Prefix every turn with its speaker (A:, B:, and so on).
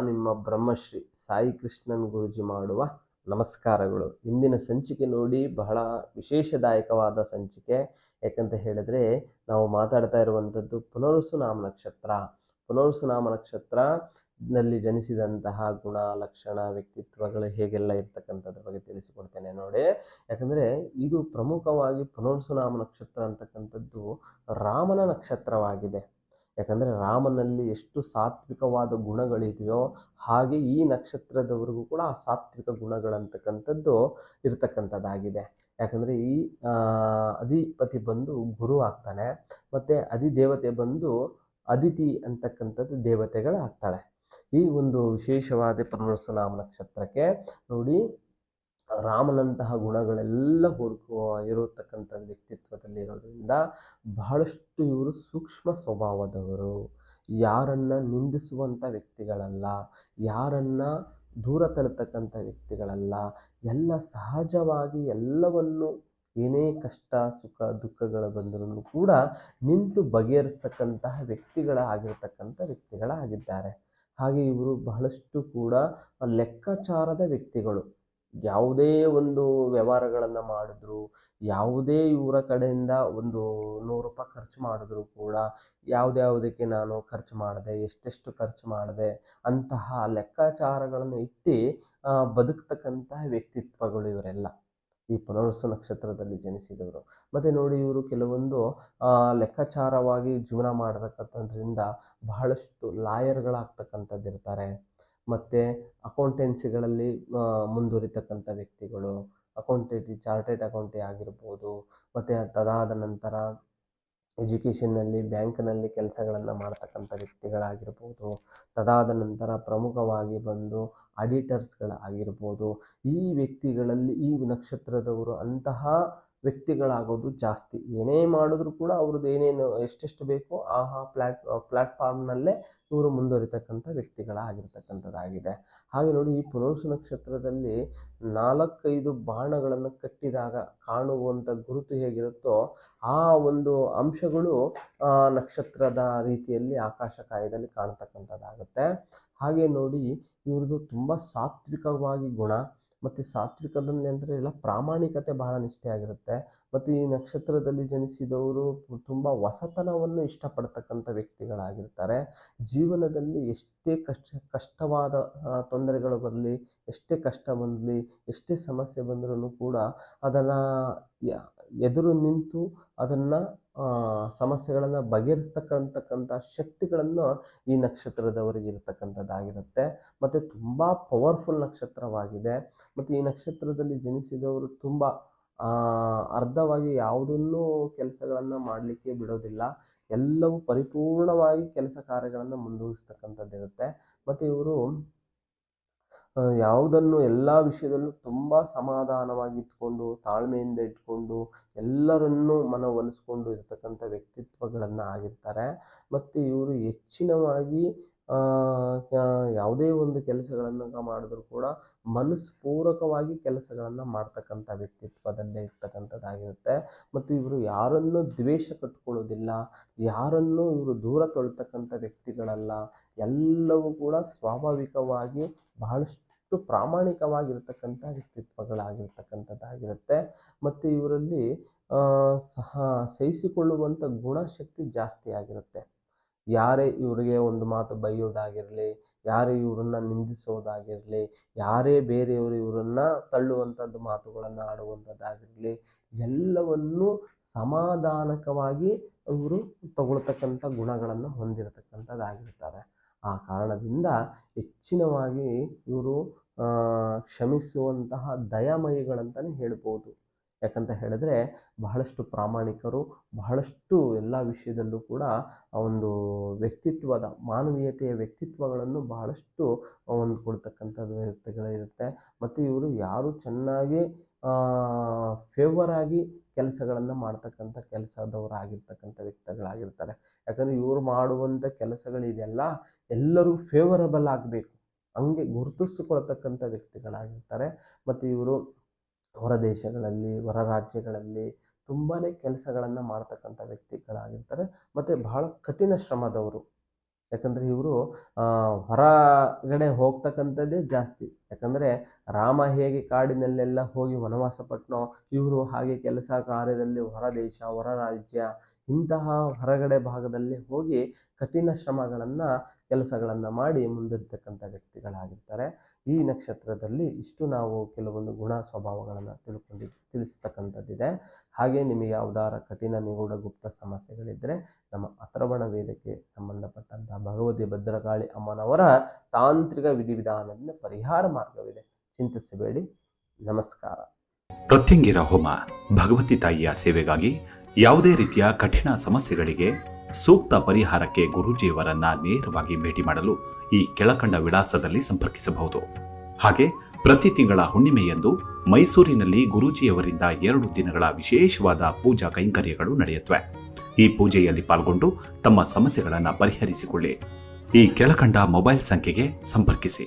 A: ನಿಮ್ಮ ಬ್ರಹ್ಮಶ್ರೀ ಸಾಯಿ ಕೃಷ್ಣನ್ ಗುರೂಜಿ ಮಾಡುವ ನಮಸ್ಕಾರಗಳು. ಇಂದಿನ ಸಂಚಿಕೆ ನೋಡಿ ಬಹಳ ವಿಶೇಷದಾಯಕವಾದ ಸಂಚಿಕೆ. ಯಾಕಂತ ಹೇಳಿದ್ರೆ ನಾವು ಮಾತಾಡ್ತಾ ಇರುವಂಥದ್ದು ಪುನರ್ವಸು ನಾಮ ನಕ್ಷತ್ರ. ಪುನರ್ವಸು ನಾಮ ನಕ್ಷತ್ರದಲ್ಲಿ ಜನಿಸಿದಂತಹ ಗುಣ, ಲಕ್ಷಣ, ವ್ಯಕ್ತಿತ್ವಗಳು ಹೇಗೆಲ್ಲ ಇರ್ತಕ್ಕಂಥದ್ರ ಬಗ್ಗೆ ತಿಳಿಸಿಕೊಡ್ತೇನೆ ನೋಡಿ. ಯಾಕಂದ್ರೆ ಇದು ಪ್ರಮುಖವಾಗಿ ಪುನರ್ವಸು ನಾಮ ನಕ್ಷತ್ರ ಅಂತಕ್ಕಂಥದ್ದು ರಾಮನ ನಕ್ಷತ್ರವಾಗಿದೆ. ಯಾಕಂದರೆ ರಾಮನಲ್ಲಿ ಎಷ್ಟು ಸಾತ್ವಿಕವಾದ ಗುಣಗಳಿದೆಯೋ ಹಾಗೆ ಈ ನಕ್ಷತ್ರದವರೆಗೂ ಕೂಡ ಆ ಸಾತ್ವಿಕ ಗುಣಗಳಂತಕ್ಕಂಥದ್ದು ಇರ್ತಕ್ಕಂಥದ್ದಾಗಿದೆ. ಯಾಕಂದರೆ ಈ ಅಧಿಪತಿ ಬಂದು ಗುರು ಆಗ್ತಾನೆ, ಮತ್ತು ಅಧಿದೇವತೆ ಬಂದು ಅದಿತಿ ಅಂತಕ್ಕಂಥದ್ದು ದೇವತೆಗಳಾಗ್ತಾಳೆ. ಈ ಒಂದು ವಿಶೇಷವಾದ ಪುನರ್ವಸು ನಾಮ ನಕ್ಷತ್ರಕ್ಕೆ ನೋಡಿ ರಾಮನಂತಹ ಗುಣಗಳೆಲ್ಲ ಇರತಕ್ಕಂಥ ವ್ಯಕ್ತಿತ್ವದಲ್ಲಿ ಇರೋದ್ರಿಂದ ಬಹಳಷ್ಟು ಇವರು ಸೂಕ್ಷ್ಮ ಸ್ವಭಾವದವರು. ಯಾರನ್ನ ನಿಂದಿಸುವಂಥ ವ್ಯಕ್ತಿಗಳಲ್ಲ, ಯಾರನ್ನ ದೂರ ತಳ್ತಕ್ಕಂಥ ವ್ಯಕ್ತಿಗಳಲ್ಲ. ಎಲ್ಲ ಸಹಜವಾಗಿ ಎಲ್ಲವನ್ನು ಏನೇ ಕಷ್ಟ ಸುಖ ದುಃಖಗಳು ಬಂದರೂ ಕೂಡ ನಿಂತು ಬಗೆಹರಿಸ್ತಕ್ಕಂತಹ ವ್ಯಕ್ತಿಗಳಾಗಿದ್ದಾರೆ. ಹಾಗೆ ಇವರು ಬಹಳಷ್ಟು ಕೂಡ ಲೆಕ್ಕಾಚಾರದ ವ್ಯಕ್ತಿಗಳು. ಯಾವುದೇ ಒಂದು ವ್ಯವಹಾರಗಳನ್ನು ಮಾಡಿದ್ರು, ಯಾವುದೇ ಇವರ ಕಡೆಯಿಂದ ಒಂದು 100 ರೂಪಾಯಿ ಖರ್ಚು ಮಾಡಿದ್ರು ಕೂಡ ಯಾವುದ್ಯಾವುದಕ್ಕೆ ನಾನು ಖರ್ಚು ಮಾಡಿದೆ, ಎಷ್ಟೆಷ್ಟು ಖರ್ಚು ಮಾಡಿದೆ ಅಂತಹ ಲೆಕ್ಕಾಚಾರಗಳನ್ನು ಇಟ್ಟು ಬದುಕ್ತಕ್ಕಂತಹ ವ್ಯಕ್ತಿತ್ವಗಳು ಇವರೆಲ್ಲ ಈ ಪುನರ್ವಸು ನಕ್ಷತ್ರದಲ್ಲಿ ಜನಿಸಿದವರು. ಮತ್ತು ನೋಡಿ ಇವರು ಕೆಲವೊಂದು ಲೆಕ್ಕಾಚಾರವಾಗಿ ಜೀವನ ಮಾಡತಕ್ಕಂಥದ್ರಿಂದ ಬಹಳಷ್ಟು ಲಾಯರ್ಗಳಾಗ್ತಕ್ಕಂಥದ್ದು ಇರ್ತಾರೆ. ಮತ್ತು ಅಕೌಂಟೆನ್ಸಿಗಳಲ್ಲಿ ಮುಂದುವರಿತಕ್ಕಂಥ ವ್ಯಕ್ತಿಗಳು, ಚಾರ್ಟೆಡ್ ಅಕೌಂಟೆ ಆಗಿರ್ಬೋದು. ಮತ್ತು ತದಾದ ನಂತರ ಎಜುಕೇಷನ್ನಲ್ಲಿ ಬ್ಯಾಂಕ್ನಲ್ಲಿ ಕೆಲಸಗಳನ್ನು ಮಾಡ್ತಕ್ಕಂಥ ವ್ಯಕ್ತಿಗಳಾಗಿರ್ಬೋದು. ತದಾದ ನಂತರ ಪ್ರಮುಖವಾಗಿ ಬಂದು ಆಡಿಟರ್ಸ್ಗಳಾಗಿರ್ಬೋದು. ಈ ವ್ಯಕ್ತಿಗಳಲ್ಲಿ ಈ ನಕ್ಷತ್ರದವರು ಅಂತಹ ವ್ಯಕ್ತಿಗಳಾಗೋದು ಜಾಸ್ತಿ. ಏನೇ ಮಾಡಿದ್ರು ಕೂಡ ಅವ್ರದ್ದು ಏನೇನು ಎಷ್ಟೆಷ್ಟು ಬೇಕೋ ಆ ಪ್ಲ್ಯಾಟ್ಫಾರ್ಮ್ನಲ್ಲೇ ಇವರು ಮುಂದುವರಿತಕ್ಕಂಥ ವ್ಯಕ್ತಿಗಳಾಗಿರ್ತಕ್ಕಂಥದ್ದಾಗಿದೆ. ಹಾಗೆ ನೋಡಿ ಈ ಪುನರ್ವಸು ನಕ್ಷತ್ರದಲ್ಲಿ 4-5 ಬಾಣಗಳನ್ನು ಕಟ್ಟಿದಾಗ ಕಾಣುವಂಥ ಗುರುತು ಹೇಗಿರುತ್ತೋ ಆ ಒಂದು ಅಂಶಗಳು ನಕ್ಷತ್ರದ ರೀತಿಯಲ್ಲಿ ಆಕಾಶಕಾಯದಲ್ಲಿ ಕಾಣ್ತಕ್ಕಂಥದ್ದಾಗುತ್ತೆ. ಹಾಗೆ ನೋಡಿ ಇವ್ರದ್ದು ತುಂಬ ಸಾತ್ವಿಕವಾಗಿ ಗುಣ, ಮತ್ತು ಸಾತ್ವಿಕದಲ್ಲಿ ಅಂದರೆ ಎಲ್ಲ ಪ್ರಾಮಾಣಿಕತೆ ಬಹಳ ನಿಷ್ಠೆಯಾಗಿರುತ್ತೆ. ಮತ್ತು ಈ ನಕ್ಷತ್ರದಲ್ಲಿ ಜನಿಸಿದವರು ತುಂಬ ಹೊಸತನವನ್ನು ಇಷ್ಟಪಡ್ತಕ್ಕಂಥ ವ್ಯಕ್ತಿಗಳಾಗಿರ್ತಾರೆ. ಜೀವನದಲ್ಲಿ ಎಷ್ಟೇ ಕಷ್ಟವಾದ ತೊಂದರೆಗಳು ಬರಲಿ, ಎಷ್ಟೇ ಕಷ್ಟ ಬಂದಲಿ, ಎಷ್ಟೇ ಸಮಸ್ಯೆ ಬಂದರೂ ಕೂಡ ಅದನ್ನು ಎದುರು ನಿಂತು ಅದನ್ನು ಸಮಸ್ಯೆಗಳನ್ನು ಬಗೆಹರಿಸ್ತಕ್ಕಂಥ ಶಕ್ತಿಗಳನ್ನು ಈ ನಕ್ಷತ್ರದವರಿಗೆ ಇರತಕ್ಕಂಥದ್ದಾಗಿರುತ್ತೆ. ಮತ್ತು ತುಂಬ ಪವರ್ಫುಲ್ ನಕ್ಷತ್ರವಾಗಿದೆ. ಮತ್ತು ಈ ನಕ್ಷತ್ರದಲ್ಲಿ ಜನಿಸಿದವರು ತುಂಬ ಅರ್ಧವಾಗಿ ಯಾವುದನ್ನೂ ಕೆಲಸಗಳನ್ನು ಮಾಡಲಿಕ್ಕೆ ಬಿಡೋದಿಲ್ಲ. ಎಲ್ಲವೂ ಪರಿಪೂರ್ಣವಾಗಿ ಕೆಲಸ ಕಾರ್ಯಗಳನ್ನು ಮುಂದುವರಿಸ್ತಕ್ಕಂಥದ್ದಿರುತ್ತೆ. ಮತ್ತು ಇವರು ಯಾವುದನ್ನು ಎಲ್ಲ ವಿಷಯದಲ್ಲೂ ತುಂಬ ಸಮಾಧಾನವಾಗಿ ಇಟ್ಕೊಂಡು, ತಾಳ್ಮೆಯಿಂದ ಇಟ್ಕೊಂಡು, ಎಲ್ಲರನ್ನೂ ಮನವೊಲಿಸ್ಕೊಂಡು ಇರ್ತಕ್ಕಂಥ ವ್ಯಕ್ತಿತ್ವಗಳನ್ನು ಆಗಿರ್ತಾರೆ. ಮತ್ತು ಇವರು ಹೆಚ್ಚಿನವಾಗಿ ಯಾವುದೇ ಒಂದು ಕೆಲಸಗಳನ್ನು ಮಾಡಿದ್ರು ಕೂಡ ಮನಸ್ಪೂರ್ವಕವಾಗಿ ಕೆಲಸಗಳನ್ನು ಮಾಡ್ತಕ್ಕಂಥ ವ್ಯಕ್ತಿತ್ವದಲ್ಲೇ ಇರ್ತಕ್ಕಂಥದ್ದಾಗಿರುತ್ತೆ. ಮತ್ತು ಇವರು ಯಾರನ್ನೂ ದ್ವೇಷ ಕಟ್ಕೊಳ್ಳೋದಿಲ್ಲ, ಯಾರನ್ನೂ ಇವರು ದೂರ ತೊಳ್ತಕ್ಕಂಥ ವ್ಯಕ್ತಿಗಳಲ್ಲ. ಎಲ್ಲವೂ ಕೂಡ ಸ್ವಾಭಾವಿಕವಾಗಿ ಬಹಳಷ್ಟು ಪ್ರಾಮಾಣಿಕವಾಗಿರ್ತಕ್ಕಂಥ ವ್ಯಕ್ತಿತ್ವಗಳಾಗಿರ್ತಕ್ಕಂಥದ್ದಾಗಿರುತ್ತೆ. ಮತ್ತು ಇವರಲ್ಲಿ ಸಹಿಸಿಕೊಳ್ಳುವಂಥ ಗುಣಶಕ್ತಿ ಜಾಸ್ತಿ ಆಗಿರುತ್ತೆ. ಯಾರೇ ಇವರಿಗೆ ಒಂದು ಮಾತು ಬೈಯೋದಾಗಿರಲಿ, ಯಾರೇ ಇವರನ್ನ ನಿಂದಿಸೋದಾಗಿರಲಿ, ಯಾರೇ ಬೇರೆಯವರು ಇವರನ್ನು ತಳ್ಳುವಂಥದ್ದು ಮಾತುಗಳನ್ನು ಆಡುವಂಥದ್ದಾಗಿರಲಿ, ಎಲ್ಲವನ್ನೂ ಸಮಾಧಾನಕವಾಗಿ ಇವರು ತಗೊಳ್ತಕ್ಕಂಥ ಗುಣಗಳನ್ನು ಹೊಂದಿರತಕ್ಕಂಥದ್ದಾಗಿರ್ತಾರೆ. ಆ ಕಾರಣದಿಂದ ಹೆಚ್ಚಿನವಾಗಿ ಇವರು ಕ್ಷಮಿಸುವಂತಹ ದಯಾಮಯಿಗಳಂತಲೇ ಹೇಳ್ಬೋದು. ಯಾಕಂತ ಹೇಳಿದ್ರೆ ಬಹಳಷ್ಟು ಪ್ರಾಮಾಣಿಕರು, ಬಹಳಷ್ಟು ಎಲ್ಲ ವಿಷಯದಲ್ಲೂ ಕೂಡ ಒಂದು ವ್ಯಕ್ತಿತ್ವದ ಮಾನವೀಯತೆಯ ವ್ಯಕ್ತಿತ್ವಗಳನ್ನು ಬಹಳಷ್ಟು ಹೊಂದ್ಕೊಳ್ತಕ್ಕಂಥದ್ದು ವ್ಯಕ್ತಿಗಳಿರುತ್ತೆ. ಮತ್ತು ಇವರು ಯಾರು ಚೆನ್ನಾಗಿ ಫೇವರ್ ಆಗಿ ಕೆಲಸಗಳನ್ನು ಮಾಡ್ತಕ್ಕಂಥ ಕೆಲಸದವರಾಗಿರ್ತಕ್ಕಂಥ ವ್ಯಕ್ತಿಗಳಾಗಿರ್ತಾರೆ. ಯಾಕಂದರೆ ಇವರು ಮಾಡುವಂಥ ಕೆಲಸಗಳಿದೆಯಲ್ಲ ಎಲ್ಲರೂ ಫೇವರಬಲ್ ಆಗಬೇಕು, ಹಂಗೆ ಗುರುತಿಸಿಕೊಳ್ತಕ್ಕಂಥ ವ್ಯಕ್ತಿಗಳಾಗಿರ್ತಾರೆ. ಮತ್ತು ಇವರು ಹೊರ ದೇಶಗಳಲ್ಲಿ, ಹೊರ ರಾಜ್ಯಗಳಲ್ಲಿ ತುಂಬಾ ಕೆಲಸಗಳನ್ನು ಮಾಡ್ತಕ್ಕಂಥ ವ್ಯಕ್ತಿಗಳಾಗಿರ್ತಾರೆ. ಮತ್ತು ಬಹಳ ಕಠಿಣ ಶ್ರಮದವರು. ಯಾಕಂದರೆ ಇವರು ಹೊರಗಡೆ ಹೋಗ್ತಕ್ಕಂಥದ್ದೇ ಜಾಸ್ತಿ. ಯಾಕಂದರೆ ರಾಮ ಹೇಗೆ ಕಾಡಿನಲ್ಲೆಲ್ಲ ಹೋಗಿ ವನವಾಸ ಪಟ್ಟನೋ, ಇವರು ಹಾಗೆ ಕೆಲಸ ಕಾರ್ಯದಲ್ಲಿ ಹೊರ ದೇಶ, ಹೊರ ರಾಜ್ಯ, ಇಂತಹ ಹೊರಗಡೆ ಭಾಗದಲ್ಲಿ ಹೋಗಿ ಕಠಿಣ ಕೆಲಸಗಳನ್ನು ಮಾಡಿ ಮುಂದಿರ್ತಕ್ಕಂಥ ವ್ಯಕ್ತಿಗಳಾಗಿರ್ತಾರೆ. ಈ ನಕ್ಷತ್ರದಲ್ಲಿ ಇಷ್ಟು ನಾವು ಕೆಲವೊಂದು ಗುಣ ಸ್ವಭಾವಗಳನ್ನು ತಿಳಿಸ್ತಕ್ಕಂಥದ್ದಿದೆ. ಹಾಗೆ ನಿಮಗೆ ಯಾವ್ದಾರ ಕಠಿಣ ನಿಗೂಢ ಗುಪ್ತ ಸಮಸ್ಯೆಗಳಿದ್ದರೆ ನಮ್ಮ ಅಥರ್ವಣ ವೇದಕ್ಕೆ ಸಂಬಂಧಪಟ್ಟಂತಹ ಭಗವತಿ ಭದ್ರಕಾಳಿ ಅಮ್ಮನವರ ತಾಂತ್ರಿಕ ವಿಧಿವಿಧಾನದಿಂದ ಪರಿಹಾರ ಮಾರ್ಗವಿದೆ, ಚಿಂತಿಸಬೇಡಿ. ನಮಸ್ಕಾರ.
B: ಪ್ರತ್ಯಂಗಿರ ಹೋಮ ಭಗವತಿ ತಾಯಿಯ ಸೇವೆಗಾಗಿ ಯಾವುದೇ ರೀತಿಯ ಕಠಿಣ ಸಮಸ್ಯೆಗಳಿಗೆ ಸೂಕ್ತ ಪರಿಹಾರಕ್ಕೆ ಗುರೂಜಿಯವರನ್ನ ನೇರವಾಗಿ ಭೇಟಿ ಮಾಡಲು ಈ ಕೆಳಕಂಡ ವಿಳಾಸದಲ್ಲಿ ಸಂಪರ್ಕಿಸಬಹುದು. ಹಾಗೆ ಪ್ರತಿ ತಿಂಗಳ ಹುಣ್ಣಿಮೆಯಂದು ಮೈಸೂರಿನಲ್ಲಿ ಗುರೂಜಿಯವರಿಂದ 2 ದಿನಗಳ ವಿಶೇಷವಾದ ಪೂಜಾ ಕೈಂಕರ್ಯಗಳು ನಡೆಯುತ್ತವೆ. ಈ ಪೂಜೆಯಲ್ಲಿ ಪಾಲ್ಗೊಂಡು ತಮ್ಮ ಸಮಸ್ಯೆಗಳನ್ನು ಪರಿಹರಿಸಿಕೊಳ್ಳಿ. ಈ ಕೆಳಕಂಡ ಮೊಬೈಲ್ ಸಂಖ್ಯೆಗೆ ಸಂಪರ್ಕಿಸಿ.